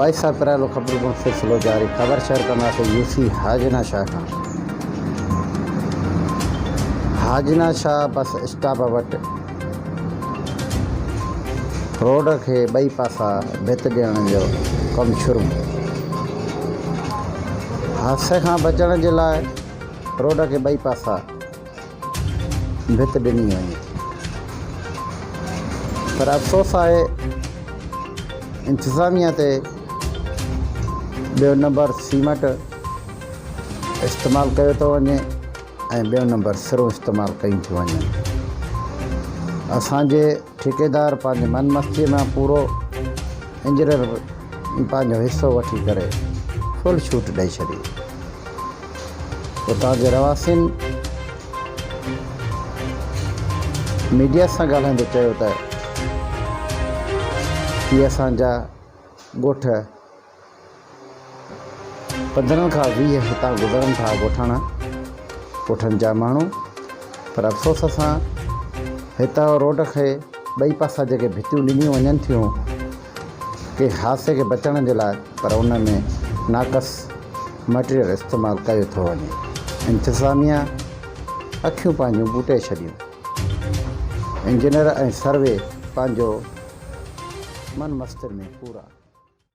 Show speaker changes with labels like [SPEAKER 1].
[SPEAKER 1] 22 साल पहले खबर को सिलसिलो जारी। खबर शेयर करना से यूसी हाजना शाह का। हाजना शाह बस स्टॉप वट रोड के बई पासा भित ॾियण जो कम शुरू। हादसे का बचण के लाइ रोड के बई पासा भित ॾिनी वई, पर अफ़सोस है इंतज़ामिया ते ॿियो नंबर सीमेंट इस्तेमालु कयो थो वञे ऐं ॿियो नंबर सिरो इस्तेमालु कयूं थियूं वञनि। असांजे ठेकेदार पंहिंजे मन मस्तीअ में पूरो इंजीनियर पंहिंजो हिसो वठी करे फुल छूट ॾेई छॾी। उतां जे रवासिन मीडिया सां ॻाल्हाईंदे चयो त इहे असांजा ॻोठ 15 खां 20 हितां गुज़रनि था ॻोठनि जा माण्हू, पर अफ़सोस सां हितां रोड खे ॿई पासा जेके भितियूं ॾिनियूं वञनि थियूं के हादसे के बचण जे लाइ, पर उन में नाक़स मटीरियल इस्तेमालु कयो थो वञे। इंतज़ामिया अखियूं पंहिंजूं ॿूटे छॾियूं। इंजीनियर ऐं सर्वे पंहिंजो मन मस्तिर में पूरा